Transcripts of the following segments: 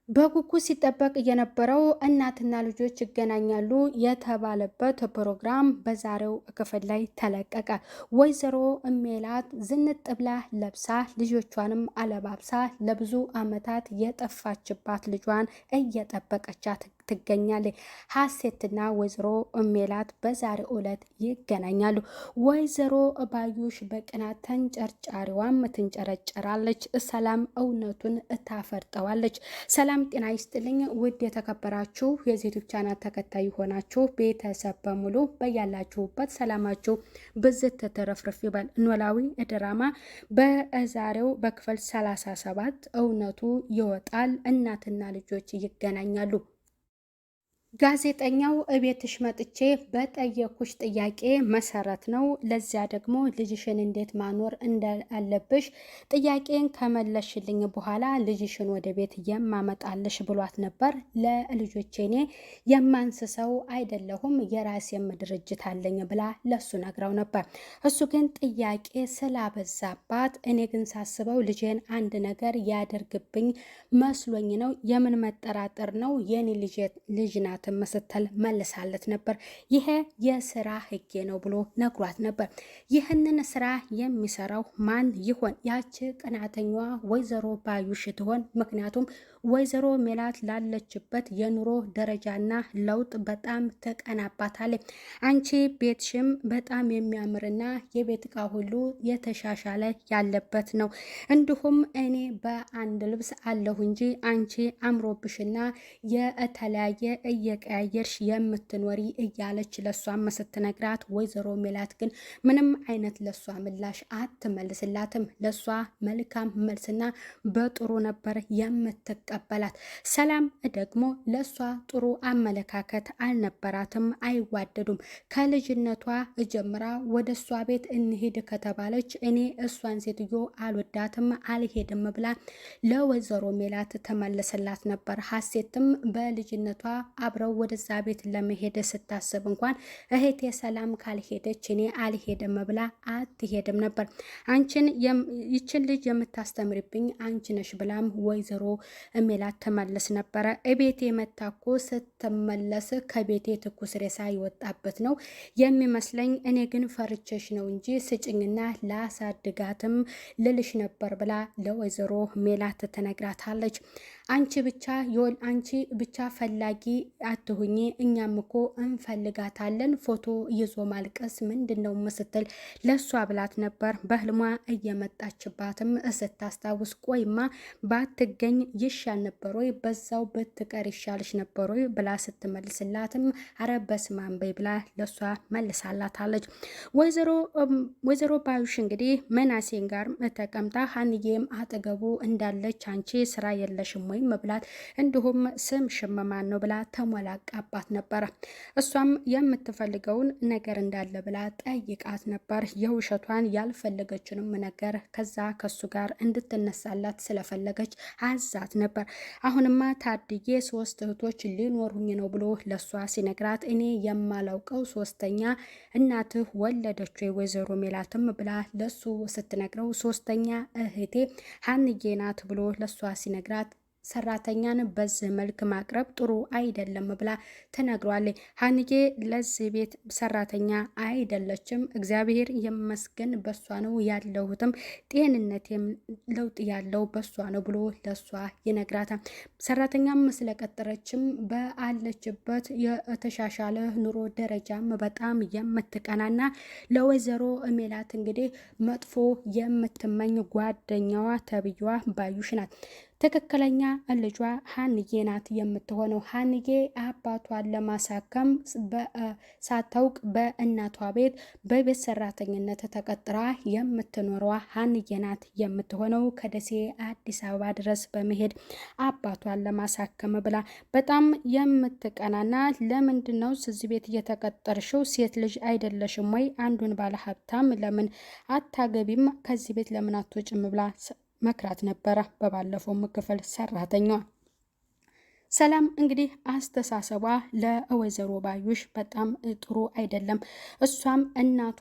በጉጉት ሲጠበቅ የነበረው እናትና ልጆች ይገናኛሉ የተባለበት ፕሮግራም በዛሬው ክፍል ላይ ተለቀቀ። ወይዘሮ ሜላት ዝንጥ ብላ ለብሳ ልጆቿንም አለባብሳ ለብዙ ዓመታት የጠፋችባት ልጇን እየጠበቀቻት ትገኛለች። ሀሴትና ወይዘሮ ሜላት በዛሬው ዕለት ይገናኛሉ። ወይዘሮ ባዩሽ በቅናት ተንጨርጫሪዋም ትንጨረጨራለች። ሰላም እውነቱን ታፈርጠዋለች። ሰላም ጤና ይስጥልኝ ውድ የተከበራችሁ የዩቲዩብ ቻናል ተከታይ ሆናችሁ ቤተሰብ በሙሉ በያላችሁበት ሰላማችሁ ብዝት ተረፍርፍ ይበል። ኖላዊ ድራማ በዛሬው በክፍል 37 እውነቱ ይወጣል። እናትና ልጆች ይገናኛሉ። ጋዜጠኛው እቤትሽ መጥቼ በጠየኩሽ ጥያቄ መሰረት ነው። ለዚያ ደግሞ ልጅሽን እንዴት ማኖር እንዳለብሽ ጥያቄን ከመለሽልኝ በኋላ ልጅሽን ወደ ቤት የማመጣልሽ ብሏት ነበር። ለልጆቼ እኔ የማንስሰው አይደለሁም የራሴም ድርጅት አለኝ ብላ ለሱ ነግራው ነበር። እሱ ግን ጥያቄ ስላበዛባት እኔ ግን ሳስበው ልጄን አንድ ነገር ያደርግብኝ መስሎኝ ነው። የምን መጠራጠር ነው? የኔ ልጅ ናት ስትል መልሳለት ነበር። ይሄ የስራ ህጌ ነው ብሎ ነግሯት ነበር። ይህንን ስራ የሚሰራው ማን ይሆን? ያቺ ቅናተኛዋ ወይዘሮ ባዩሽ ትሆን? ምክንያቱም ወይዘሮ ሜላት ላለችበት የኑሮ ደረጃና ለውጥ በጣም ተቀናባታለች። አንቺ ቤትሽም በጣም የሚያምርና የቤት እቃ ሁሉ የተሻሻለ ያለበት ነው። እንዲሁም እኔ በአንድ ልብስ አለሁ እንጂ አንቺ አምሮብሽና የተለያየ እየቀያየርሽ የምትኖሪ እያለች ለሷም ስትነግራት፣ ወይዘሮ ሜላት ግን ምንም አይነት ለሷ ምላሽ አትመልስላትም። ለሷ መልካም መልስና በጥሩ ነበር የምትቀበላት። ሰላም ደግሞ ለሷ ጥሩ አመለካከት አልነበራትም። አይዋደዱም። ከልጅነቷ ጀምራ ወደ እሷ ቤት እንሂድ ከተባለች እኔ እሷን ሴትዮ አልወዳትም አልሄድም ብላ ለወይዘሮ ሜላት ተመልስላት ነበር። ሀሴትም በልጅነቷ አብረው ወደዛ ቤት ለመሄድ ስታስብ እንኳን እህቴ ሰላም ካልሄደች እኔ አልሄድም ብላ አትሄድም ነበር። ይችን ልጅ የምታስተምርብኝ አንቺ ነሽ ብላም ወይዘሮ ሜላት ተመለስ ነበረ። እቤቴ መታኮ ስትመለስ ከቤቴ ትኩስ ሬሳ ይወጣበት ነው የሚመስለኝ። እኔ ግን ፈርቸሽ ነው እንጂ ስጭኝና ላሳድጋትም ልልሽ ነበር ብላ ለወይዘሮ ሜላት ትነግራታለች። አንቺ ብቻ ፈላጊ አትሁኚ፣ እኛም እኮ እንፈልጋታለን። ፎቶ ይዞ ማልቀስ ምንድነው ስትል ለሷ ብላት ነበር። በህልሟ እየመጣችባትም ስታስታውስ ቆይማ ባትገኝ ይሻል ነበር ወይ በዛው ብትቀር ይሻልሽ ነበር ወይ ብላ ስትመልስላትም አረ በስመ አብ በይ ብላ ለሷ መልሳላታለች። ወይዘሮ ባዩሽ እንግዲህ መናሴን ጋር ተቀምጣ ሀንዬም አጠገቡ እንዳለች አንቺ ስራ የለሽም ወይ መብላት እንዲሁም ስም ሽመማን ነው ብላ ተሞላቃባት ነበር። እሷም የምትፈልገውን ነገር እንዳለ ብላ ጠይቃት ነበር። የውሸቷን ያልፈለገችንም ነገር ከዛ ከሱ ጋር እንድትነሳላት ስለፈለገች አዛት ነበር። አሁንማ ታድዬ 3 እህቶች ሊኖሩኝ ነው ብሎ ለሷ ሲነግራት እኔ የማላውቀው 3ኛ እናትህ ወለደች ወይዘሮ ሜላትም ብላ ለሱ ስትነግረው 3ኛ እህቴ ሀንዬ ናት ብሎ ለሷ ሲነግራት ሰራተኛን በዚህ መልክ ማቅረብ ጥሩ አይደለም ብላ ተናግሯለች። ሀንዬ ለዚህ ቤት ሰራተኛ አይደለችም፣ እግዚአብሔር ይመስገን በሷ ነው ያለሁትም ጤንነቴም ለውጥ ያለው በሷ ነው ብሎ ለሷ ይነግራታል። ሰራተኛም ስለቀጠረችም በአለችበት የተሻሻለ ኑሮ ደረጃም በጣም የምትቀናና ለወይዘሮ ሜላት እንግዲህ መጥፎ የምትመኝ ጓደኛዋ ተብዬዋ ባዩሽ ናት። ትክክለኛ ልጇ ሀንዬ ናት የምትሆነው። ሀንዬ አባቷን ለማሳከም ሳታውቅ በእናቷ ቤት በቤት ሰራተኝነት ተቀጥራ የምትኖረዋ ሀንዬ ናት የምትሆነው። ከደሴ አዲስ አበባ ድረስ በመሄድ አባቷን ለማሳከም ብላ በጣም የምትቀናና ለምንድን ነው እዚህ ቤት እየተቀጠርሽው? ሴት ልጅ አይደለሽም ወይ? አንዱን ባለ ሀብታም ለምን አታገቢም? ከዚህ ቤት ለምን አትወጭም? ብላ መክራት ነበረ በባለፈው ክፍል ሰራተኛዋ። ሰላም እንግዲህ አስተሳሰቧ ለወይዘሮ ባዩሽ በጣም ጥሩ አይደለም። እሷም እናቷ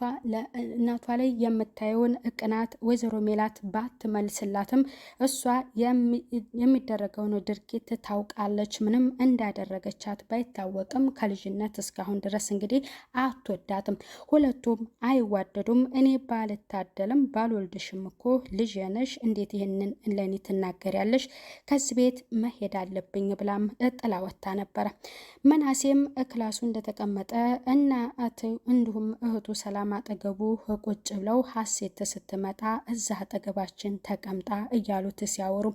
ላይ የምታየውን ቅናት ወይዘሮ ሜላት ባትመልስላትም እሷ የሚደረገውን ድርጊት ታውቃለች። ምንም እንዳደረገቻት ባይታወቅም ከልጅነት እስካሁን ድረስ እንግዲህ አትወዳትም። ሁለቱም አይዋደዱም። እኔ ባልታደልም ባልወልድሽም እኮ ልጅ ነሽ፣ እንዴት ይህንን ለኔ ትናገሪያለሽ? ከዚህ ቤት መሄድ አለብኝ ብላ ጥላ ወጥታ ነበረ። መናሴም ክላሱ እንደተቀመጠ እናቱ እንዲሁም እህቱ ሰላም አጠገቡ ቁጭ ብለው ሀሴት ስትመጣ እዛ አጠገባችን ተቀምጣ እያሉት ሲያወሩ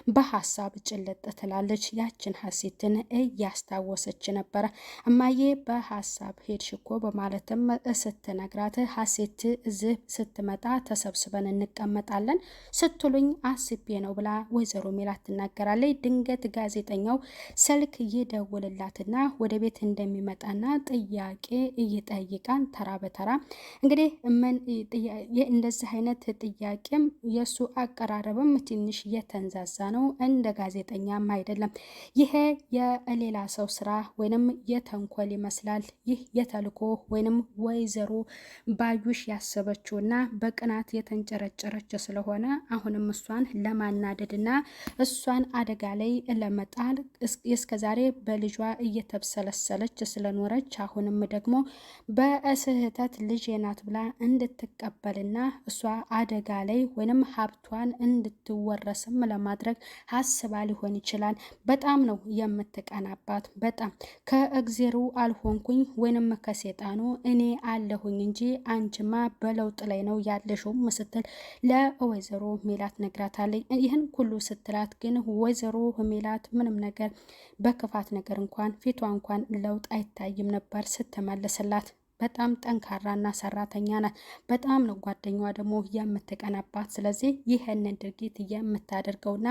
በሀሳብ ጭልጥ ትላለች። ያችን ሀሴትን እያስታወሰች ነበረ። እማዬ በሀሳብ ሄድሽ እኮ በማለትም ስትነግራት ሀሴት እዚህ ስትመጣ ተሰብስበን እንቀመጣለን ስትሉኝ አስቤ ነው ብላ ወይዘሮ ሜላት ትናገራለች። ድንገት ጋዜጠኛው ስልክ ይደውልላትና ወደ ቤት እንደሚመጣና ጥያቄ ይጠይቃል ተራ በተራ። እንግዲህ እንደዚህ አይነት ጥያቄም የእሱ አቀራረብም ትንሽ የተንዛዛ ነው፣ እንደ ጋዜጠኛም አይደለም። ይሄ የሌላ ሰው ስራ ወይንም የተንኮል ይመስላል። ይህ የተልኮ ወይንም ወይዘሮ ባዩሽ ያሰበችውና በቅናት የተንጨረጨረች ስለሆነ አሁንም እሷን ለማናደድና እሷን አደጋ ላይ ለመጣል እስከዛሬ በልጇ እየተብሰለሰለች ስለኖረች አሁንም ደግሞ በስህተት ልጅ ናት ብላ እንድትቀበልና እሷ አደጋ ላይ ወይንም ሀብቷን እንድትወረስም ለማድረግ አስባ ሊሆን ይችላል። በጣም ነው የምትቀናባት። በጣም ከእግዜሩ አልሆንኩኝ ወይንም ከሴጣኑ እኔ አለሁኝ እንጂ አንቺማ በለውጥ ላይ ነው ያለሽው ስትል ለወይዘሮ ሜላት ነግራታለች። ይህን ሁሉ ስትላት ግን ወይዘሮ ሜላት ምንም ነገር በክፋት ነገር እንኳን ፊቷ እንኳን ለውጥ አይታይም ነበር ስትመልስላት። በጣም ጠንካራና ሰራተኛ ናት። በጣም ነው ጓደኛዋ ደግሞ የምትቀናባት። ስለዚህ ይህንን ድርጊት የምታደርገውና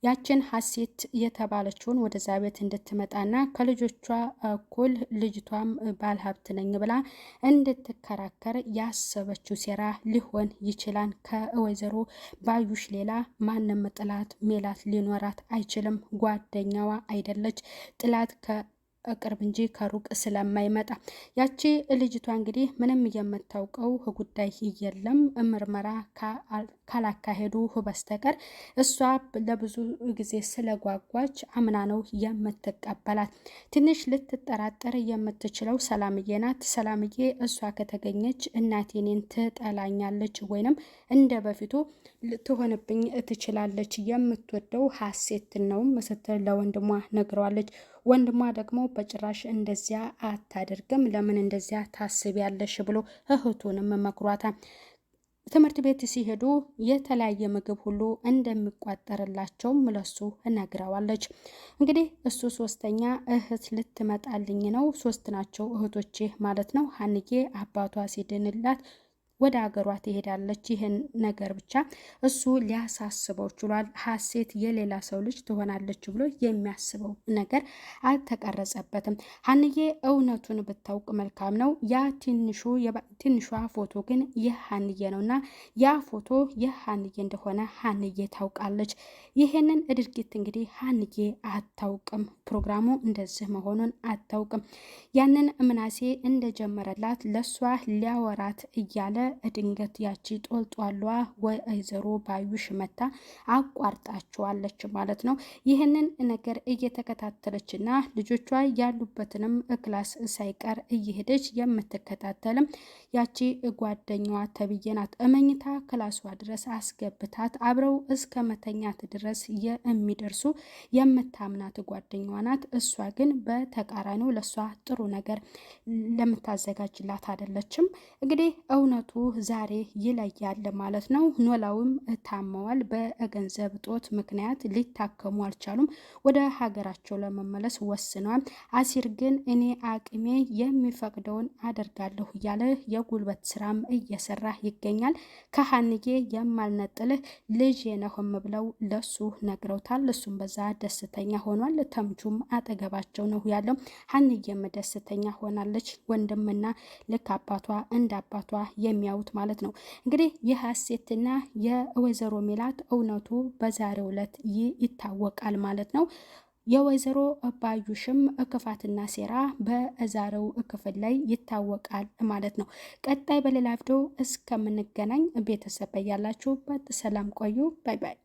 ያችን ሀሴት የተባለችውን ወደዛ ቤት እንድትመጣና ከልጆቿ እኩል ልጅቷም ባለሀብት ነኝ ብላ እንድትከራከር ያሰበችው ሴራ ሊሆን ይችላል። ከወይዘሮ ባዩሽ ሌላ ማንም ጥላት ሜላት ሊኖራት አይችልም። ጓደኛዋ አይደለች። ጥላት ቅርብ እንጂ ከሩቅ ስለማይመጣ ያቺ ልጅቷ እንግዲህ ምንም የምታውቀው ጉዳይ የለም ምርመራ ካላካሄዱ በስተቀር እሷ ለብዙ ጊዜ ስለጓጓች አምና ነው የምትቀበላት። ትንሽ ልትጠራጠር የምትችለው ሰላምዬ ናት። ሰላምዬ እሷ ከተገኘች እናቴኔን ትጠላኛለች ወይንም እንደ በፊቱ ልትሆንብኝ ትችላለች። የምትወደው ሀሴትን ነው ስትል ለወንድሟ ነግረዋለች። ወንድሟ ደግሞ በጭራሽ እንደዚያ አታደርግም፣ ለምን እንደዚያ ታስቢያለሽ ብሎ እህቱንም መክሯታል። ትምህርት ቤት ሲሄዱ የተለያየ ምግብ ሁሉ እንደሚቋጠርላቸውም ለሱ ነግረዋለች። እንግዲህ እሱ ሶስተኛ እህት ልትመጣልኝ ነው። ሶስት ናቸው እህቶቼ ማለት ነው። ሀንዬ አባቷ ሲድንላት ወደ ሀገሯ ትሄዳለች። ይህን ነገር ብቻ እሱ ሊያሳስበው ችሏል። ሀሴት የሌላ ሰው ልጅ ትሆናለች ብሎ የሚያስበው ነገር አልተቀረጸበትም። ሀንዬ እውነቱን ብታውቅ መልካም ነው። ያ ትንሿ ፎቶ ግን የሀንዬ ነው እና ያ ፎቶ የሀንዬ እንደሆነ ሀንዬ ታውቃለች። ይህንን ድርጊት እንግዲህ ሀንዬ አታውቅም። ፕሮግራሙ እንደዚህ መሆኑን አታውቅም። ያንን ምናሴ እንደጀመረላት ለሷ ሊያወራት እያለ ድንገት ያቺ ጦልጧሏ ወይዘሮ ባዩሽ መታ አቋርጣቸዋለች ማለት ነው። ይህንን ነገር እየተከታተለችና ልጆቿ ያሉበትንም ክላስ ሳይቀር እየሄደች የምትከታተልም ያቺ ጓደኛዋ ተብዬ ናት። እመኝታ ክላሷ ድረስ አስገብታት አብረው እስከ መተኛት ድረስ የሚደርሱ የምታምናት ጓደኛዋ ናት። እሷ ግን በተቃራኒው ለሷ ጥሩ ነገር ለምታዘጋጅላት አይደለችም። እንግዲህ እውነቱ ዛሬ ይለያል ማለት ነው። ኖላዊም ታመዋል። በገንዘብ ጦት ምክንያት ሊታከሙ አልቻሉም። ወደ ሀገራቸው ለመመለስ ወስነዋል። አሲር ግን እኔ አቅሜ የሚፈቅደውን አደርጋለሁ እያለ የጉልበት ስራም እየሰራ ይገኛል። ከሀንዬ የማልነጥልህ ልጅ ነህም ብለው ለሱ ነግረውታል። እሱም በዛ ደስተኛ ሆኗል። ተምቹም አጠገባቸው ነው ያለው። ሀንዬም ደስተኛ ሆናለች። ወንድምና ልክ አባቷ እንደ አባቷ የሚያዩት ማለት ነው። እንግዲህ የሀሴትና የወይዘሮ ሜላት እውነቱ በዛሬው ዕለት ይታወቃል ማለት ነው። የወይዘሮ ባዩሽም ክፋትና ሴራ በዛሬው ክፍል ላይ ይታወቃል ማለት ነው። ቀጣይ በሌላ ቪዲዮ እስከምንገናኝ ቤተሰብ ያላችሁበት ሰላም ቆዩ። ባይ ባይ።